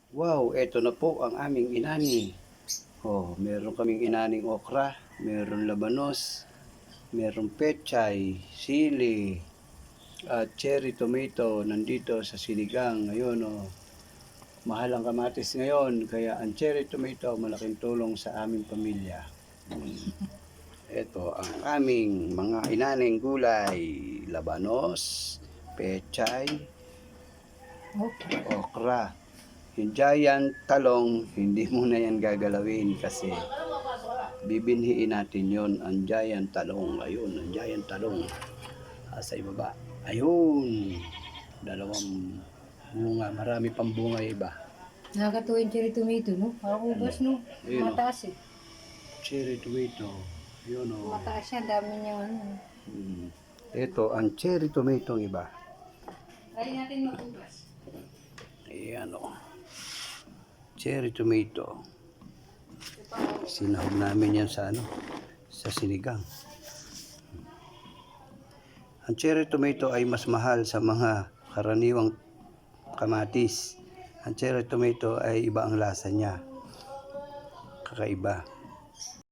Wow, eto na po ang aming inani. Oh, meron kaming inaning okra, meron labanos, meron pechay, sili, at cherry tomato nandito sa sinigang. Ngayon, oh, mahal ang kamatis ngayon, kaya ang cherry tomato malaking tulong sa aming pamilya. Ito ang aming mga inaning gulay, labanos, pechay, okra. Yung giant talong, hindi muna yan gagalawin kasi bibinhiin natin yon ang giant talong. Ayun, ang giant talong. Sa ibaba. Ayun. Dalawang bunga. Marami pang bunga yung iba. Nakakatuwa yung cherry tomato, no? Parang ubas, no? Ayun, oh. Mataas eh. Cherry tomato. Yun, oh. Mataas siya, dami niyang ano. Ito, ang cherry tomato iba. Try natin mag-ubas. Ayan, oh. Cherry tomato. Sinahog namin yan sa sa sinigang. Ang cherry tomato ay mas mahal sa mga karaniwang kamatis. Ang cherry tomato ay iba ang lasa niya. Kakaiba.